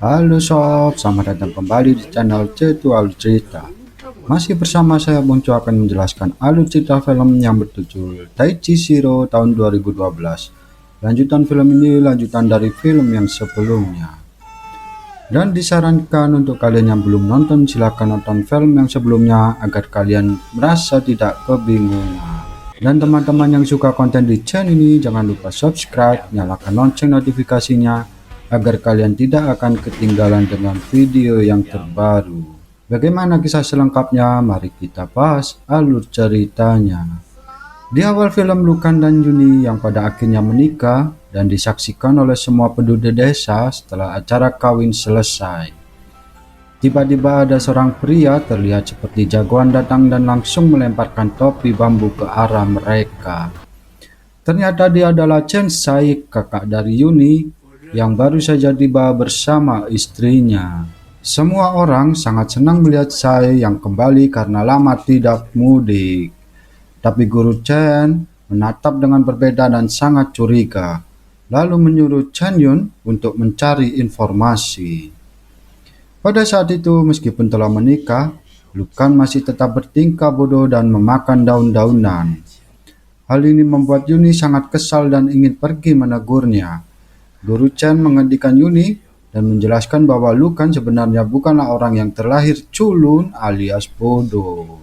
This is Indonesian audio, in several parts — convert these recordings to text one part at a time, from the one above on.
Halo sob, selamat datang kembali di channel Cetu Alur Cerita. Masih bersama saya Buncu akan menjelaskan alur cerita film yang berjudul Taichi Shiro tahun 2012. Lanjutan film ini lanjutan dari film yang sebelumnya. Dan disarankan untuk kalian yang belum nonton silahkan nonton film yang sebelumnya agar kalian merasa tidak kebingungan. Dan teman-teman yang suka konten di channel ini jangan lupa subscribe, nyalakan lonceng notifikasinya agar kalian tidak akan ketinggalan dengan video yang terbaru. Bagaimana kisah selengkapnya? Mari kita bahas alur ceritanya. Di awal film, Lukan dan Yuni yang pada akhirnya menikah dan disaksikan oleh semua penduduk desa setelah acara kawin selesai. Tiba-tiba ada seorang pria terlihat seperti jagoan datang dan langsung melemparkan topi bambu ke arah mereka. Ternyata dia adalah Chen Sai, kakak dari Yuni yang baru saja tiba bersama istrinya. Semua orang sangat senang melihat Sai yang kembali karena lama tidak mudik. Tapi Guru Chen menatap dengan berbeda dan sangat curiga, lalu menyuruh Chen Yun untuk mencari informasi. Pada saat itu, meskipun telah menikah, Lukan masih tetap bertingkah bodoh dan memakan daun-daunan. Hal ini membuat Yuni sangat kesal dan ingin pergi menegurnya. Guru Chen menghentikan Yuni dan menjelaskan bahwa Lukan sebenarnya bukanlah orang yang terlahir culun alias bodoh.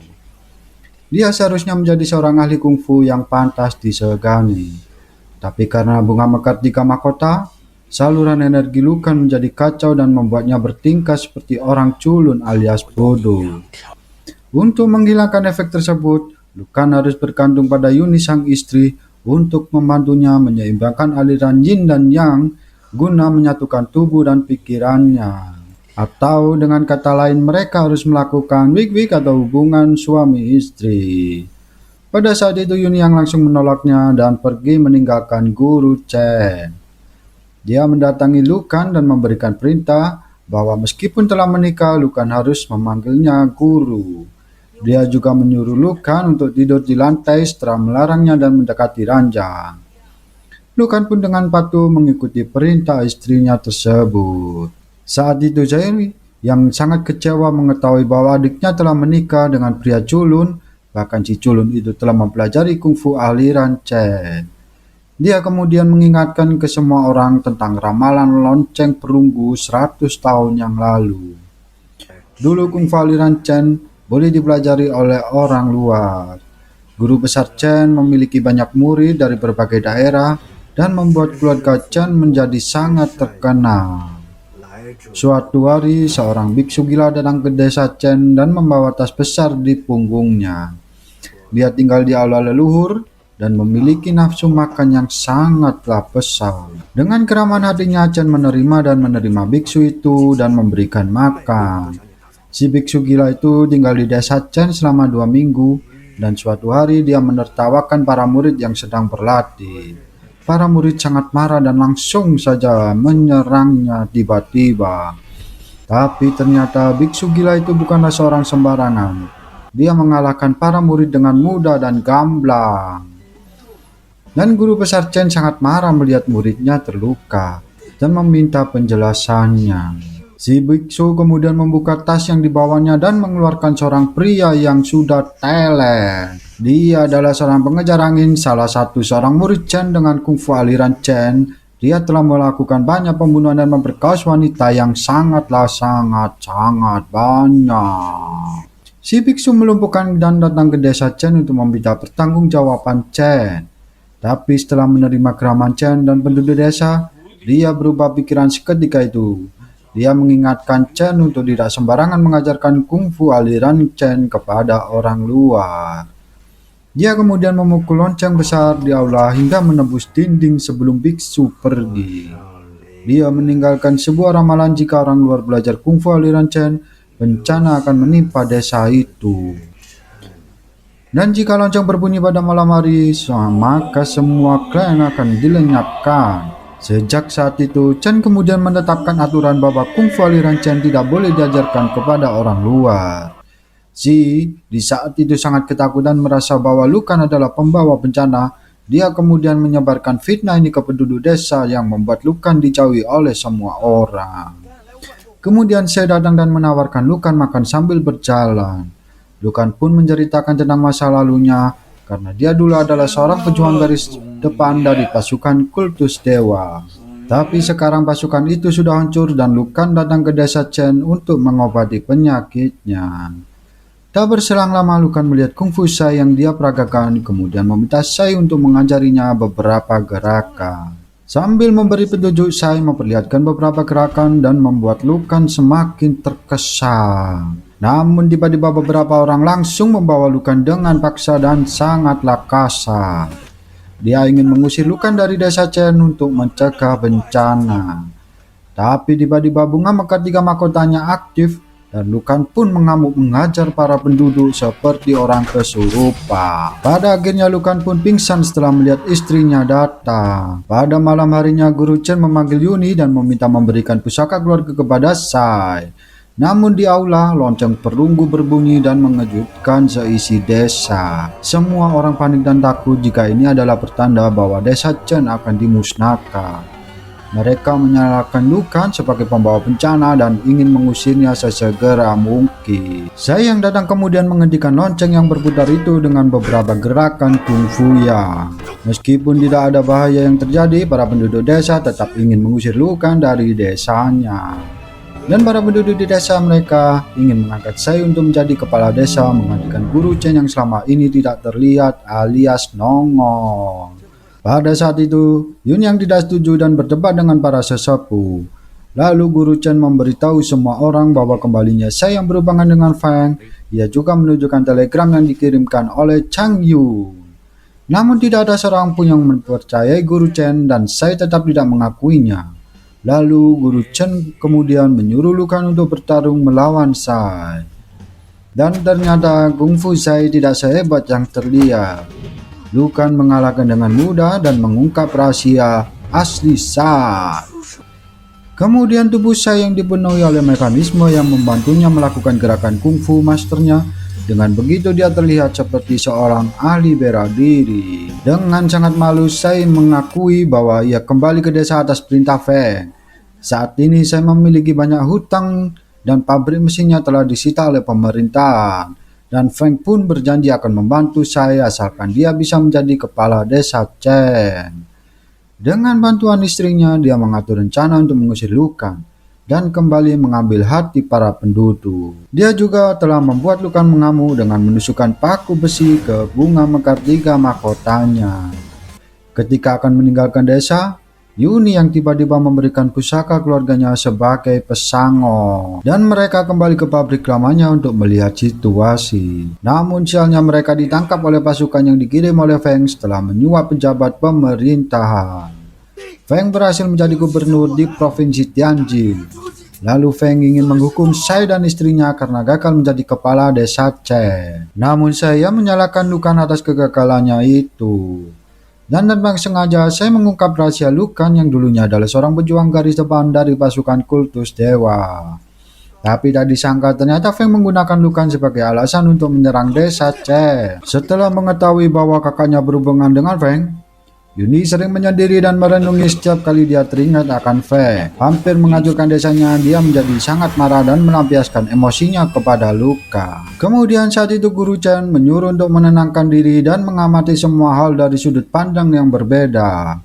Dia seharusnya menjadi seorang ahli kungfu yang pantas disegani. Tapi karena bunga mekar di mahkota, saluran energi Lukan menjadi kacau dan membuatnya bertingkah seperti orang culun alias bodoh. Untuk menghilangkan efek tersebut, Lukan harus bergantung pada Yuni sang istri untuk membantunya menyeimbangkan aliran yin dan yang guna menyatukan tubuh dan pikirannya. Atau dengan kata lain, mereka harus melakukan wik-wik atau hubungan suami istri. Pada saat itu Yuni yang langsung menolaknya dan pergi meninggalkan Guru Chen. Dia mendatangi Lukan dan memberikan perintah bahwa meskipun telah menikah, Lukan harus memanggilnya guru. Dia juga menyuruh Lukan untuk tidur di lantai setelah melarangnya dan mendekati ranjang. Lukan pun dengan patuh mengikuti perintah istrinya tersebut. Saat itu Jairi yang sangat kecewa mengetahui bahwa adiknya telah menikah dengan pria culun, bahkan si culun itu telah mempelajari kungfu aliran Chen. Dia kemudian mengingatkan ke semua orang tentang ramalan lonceng perunggu 100 tahun yang lalu. Dulu kungfu aliran Chen boleh dipelajari oleh orang luar. Guru besar Chen memiliki banyak murid dari berbagai daerah dan membuat keluarga Chen menjadi sangat terkenal. Suatu hari, seorang biksu gila datang ke desa Chen dan membawa tas besar di punggungnya. Dia tinggal di aula leluhur dan memiliki nafsu makan yang sangatlah besar. Dengan keramaan hatinya, Chen menerima biksu itu dan memberikan makan. Si biksu gila itu tinggal di desa Chen selama 2 minggu dan suatu hari dia menertawakan para murid yang sedang berlatih. Para murid sangat marah dan langsung saja menyerangnya tiba-tiba. Tapi ternyata biksu gila itu bukanlah seorang sembarangan. Dia mengalahkan para murid dengan mudah dan gamblang. Dan guru besar Chen sangat marah melihat muridnya terluka dan meminta penjelasannya. Si biksu kemudian membuka tas yang dibawanya dan mengeluarkan seorang pria yang sudah teler. Dia adalah seorang pengejar angin, salah satu seorang murid Chen dengan kungfu aliran Chen. Dia telah melakukan banyak pembunuhan dan memperkosa wanita yang sangat banyak. Si biksu melumpuhkan dan datang ke desa Chen untuk meminta pertanggungjawaban Chen. Tapi setelah menerima keramaan Chen dan penduduk desa, dia berubah pikiran seketika itu. Dia mengingatkan Chen untuk tidak sembarangan mengajarkan kungfu aliran Chen kepada orang luar. Dia kemudian memukul lonceng besar di aula hingga menembus dinding sebelum biksu pergi. Dia meninggalkan sebuah ramalan jika orang luar belajar kungfu aliran Chen, bencana akan menimpa desa itu. Dan jika lonceng berbunyi pada malam hari, maka semua klan akan dilenyapkan. Sejak saat itu, Chen kemudian menetapkan aturan bahwa kungfu aliran Chen tidak boleh diajarkan kepada orang luar. Di saat itu sangat ketakutan merasa bahwa Lukan adalah pembawa bencana. Dia kemudian menyebarkan fitnah ini ke penduduk desa yang membuat Lukan dijauhi oleh semua orang. Kemudian Sai datang dan menawarkan Lukan makan sambil berjalan. Lukan pun menceritakan tentang masa lalunya karena dia dulu adalah seorang pejuang garis depan dari pasukan kultus dewa. Tapi sekarang pasukan itu sudah hancur dan Lukan datang ke desa Chen untuk mengobati penyakitnya. Tak berselang lama Lukan melihat kungfu Sai yang dia peragakan, kemudian meminta Sai untuk mengajarinya beberapa gerakan. Sambil memberi petunjuk, Sai memperlihatkan beberapa gerakan dan membuat Lukan semakin terkesan. Namun tiba-tiba beberapa orang langsung membawa Lukan dengan paksa dan sangatlah kasar. Dia ingin mengusir Lukan dari desa Chen untuk mencegah bencana. Tapi tiba-tiba bunga mekar 3 mahkotanya aktif dan Lukan pun mengamuk mengajar para penduduk seperti orang kesurupan. Pada akhirnya Lukan pun pingsan setelah melihat istrinya datang. Pada malam harinya Guru Chen memanggil Yuni dan meminta memberikan pusaka keluarga kepada Sai. Namun di aula, lonceng perunggu berbunyi dan mengejutkan seisi desa. Semua orang panik dan takut jika ini adalah pertanda bahwa desa Chen akan dimusnahkan. Mereka menyalahkan Lukan sebagai pembawa bencana dan ingin mengusirnya sesegera mungkin. Sai yang datang kemudian menghentikan lonceng yang berputar itu dengan beberapa gerakan kungfu-nya. Meskipun tidak ada bahaya yang terjadi, para penduduk desa tetap ingin mengusir Lukan dari desanya. Dan para penduduk di desa mereka ingin mengangkat Sai untuk menjadi kepala desa, menggantikan Guru Chen yang selama ini tidak terlihat alias nongol. Pada saat itu, Yun yang tidak setuju dan berdebat dengan para sesepuh. Lalu Guru Chen memberitahu semua orang bahwa kembalinya Sai yang berhubungan dengan Feng. Ia juga menunjukkan telegram yang dikirimkan oleh Chang Yu. Namun tidak ada seorang pun yang mempercayai Guru Chen dan Sai tetap tidak mengakuinya. Lalu Guru Chen kemudian menyuruh Lukan untuk bertarung melawan Sai. Dan ternyata kungfu Sai tidak sehebat yang terlihat. Lukan mengalahkan dengan mudah dan mengungkap rahasia asli Sai. Kemudian tubuh Sai yang dipenuhi oleh mekanisme yang membantunya melakukan gerakan kungfu masternya. Dengan begitu dia terlihat seperti seorang ahli bela diri. Dengan sangat malu Sai mengakui bahwa ia kembali ke desa atas perintah Feng. Saat ini Sai memiliki banyak hutang dan pabrik mesinnya telah disita oleh pemerintahan. Dan Feng pun berjanji akan membantu saya asalkan dia bisa menjadi kepala desa Chen. Dengan bantuan istrinya, dia mengatur rencana untuk mengusir Lukan dan kembali mengambil hati para penduduk. Dia juga telah membuat Lukan mengamuk dengan menusukkan paku besi ke bunga mekar 3 mahkotanya. Ketika akan meninggalkan desa, Yuni yang tiba-tiba memberikan pusaka keluarganya sebagai pesangon. Dan mereka kembali ke pabrik lamanya untuk melihat situasi. Namun sialnya mereka ditangkap oleh pasukan yang dikirim oleh Feng setelah menyuap pejabat pemerintahan. Feng berhasil menjadi gubernur di provinsi Tianjin. Lalu Feng ingin menghukum Sai dan istrinya karena gagal menjadi kepala desa Chen. Namun saya menyalahkan Lukan atas kegagalannya itu. Dan tanpa sengaja saya mengungkap rahasia Lukan yang dulunya adalah seorang pejuang garis depan dari pasukan kultus dewa. Tapi tak disangka ternyata Feng menggunakan Lukan sebagai alasan untuk menyerang desa Chen. Setelah mengetahui bahwa kakaknya berhubungan dengan Feng, Yuni sering menyendiri dan merenungi setiap kali dia teringat akan Feng. Hampir menghancurkan desanya, dia menjadi sangat marah dan melampiaskan emosinya kepada Lukan. Kemudian saat itu Guru Chen menyuruh untuk menenangkan diri dan mengamati semua hal dari sudut pandang yang berbeda.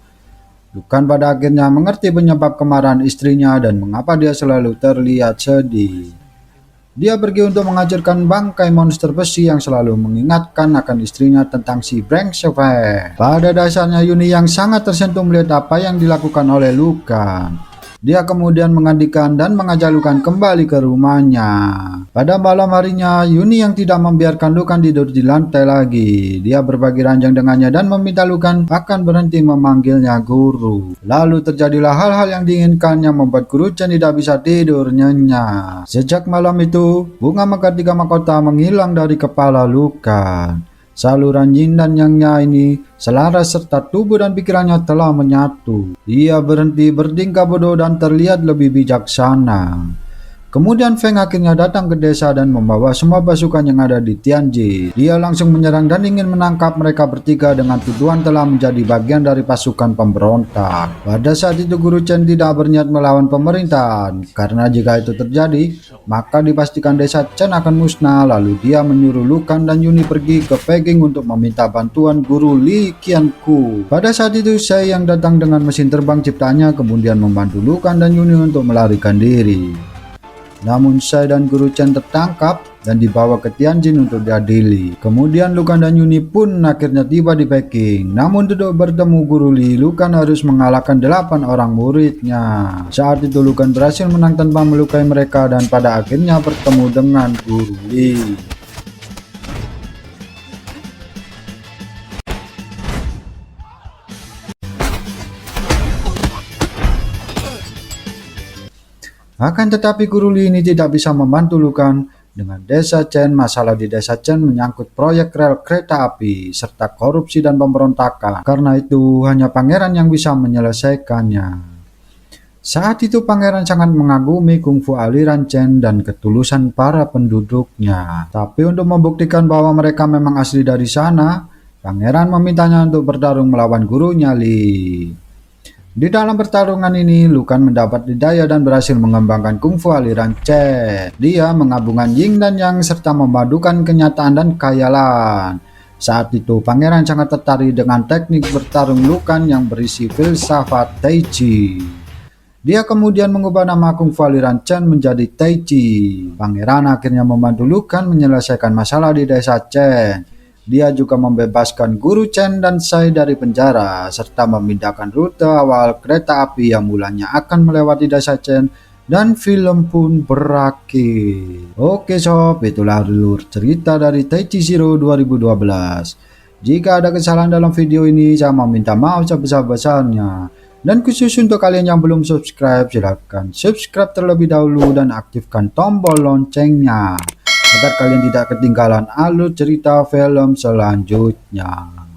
Lukan pada akhirnya mengerti penyebab kemarahan istrinya dan mengapa dia selalu terlihat sedih. Dia pergi untuk menghancurkan bangkai monster besi yang selalu mengingatkan akan istrinya tentang si brengsek Feng. Pada dasarnya Yuni yang sangat tersentuh melihat apa yang dilakukan oleh Lukan. Dia kemudian menggantikan dan mengajak Lukan kembali ke rumahnya. Pada malam harinya, Yuni yang tidak membiarkan Lukan tidur di lantai lagi. Dia berbagi ranjang dengannya dan meminta Lukan akan berhenti memanggilnya guru. Lalu terjadilah hal-hal yang diinginkan yang membuat Guru Chen tidak bisa tidur nyenyak. Sejak malam itu, bunga mekar 3 mahkota menghilang dari kepala Lukan. Saluran yin dan yang-nya ini selaras serta tubuh dan pikirannya telah menyatu. Ia berhenti bertingkah bodoh dan terlihat lebih bijaksana. Kemudian Feng akhirnya datang ke desa dan membawa semua pasukan yang ada di Tianjin. Dia langsung menyerang dan ingin menangkap mereka bertiga dengan tuduhan telah menjadi bagian dari pasukan pemberontak. Pada saat itu Guru Chen tidak berniat melawan pemerintahan, karena jika itu terjadi, maka dipastikan desa Chen akan musnah. Lalu dia menyuruh Lu Kan dan Yuni pergi ke Peking untuk meminta bantuan Guru Li Qianku. Pada saat itu Shai yang datang dengan mesin terbang ciptaannya kemudian membantu Lu Kan dan Yuni untuk melarikan diri. Namun Shai dan Guru Chen tertangkap dan dibawa ke Tianjin untuk diadili. Kemudian Lu Kan dan Yuni pun akhirnya tiba di Peking. Namun untuk bertemu Guru Li, Lu Kan harus mengalahkan 8 orang muridnya. Saat itu Lu Kan berhasil menang tanpa melukai mereka dan pada akhirnya bertemu dengan Guru Li. Akan tetapi Guru Li ini tidak bisa membantu Lu Kan. Dengan desa Chen, masalah di desa Chen menyangkut proyek rel kereta api, serta korupsi dan pemberontakan. Karena itu hanya pangeran yang bisa menyelesaikannya. Saat itu pangeran sangat mengagumi kungfu aliran Chen dan ketulusan para penduduknya. Tapi untuk membuktikan bahwa mereka memang asli dari sana, pangeran memintanya untuk bertarung melawan gurunya Li. Di dalam pertarungan ini, Lu Kan mendapat hidayah dan berhasil mengembangkan kungfu aliran Chen. Dia menggabungkan Yin dan Yang serta memadukan kenyataan dan khayalan. Saat itu, pangeran sangat tertarik dengan teknik bertarung Lu Kan yang berisi filsafat Tai Chi. Dia kemudian mengubah nama kungfu aliran Chen menjadi Tai Chi. Pangeran akhirnya membantu Lu Kan menyelesaikan masalah di desa Chen. Dia juga membebaskan Guru Chen dan Shai dari penjara, serta memindahkan rute awal kereta api yang mulanya akan melewati desa Chen, dan film pun berakhir. Oke sob, itulah alur cerita dari Tai Chi Zero 2012. Jika ada kesalahan dalam video ini, saya meminta maaf sebesar-besarnya. Dan khusus untuk kalian yang belum subscribe, silahkan subscribe terlebih dahulu dan aktifkan tombol loncengnya agar kalian tidak ketinggalan alur cerita film selanjutnya.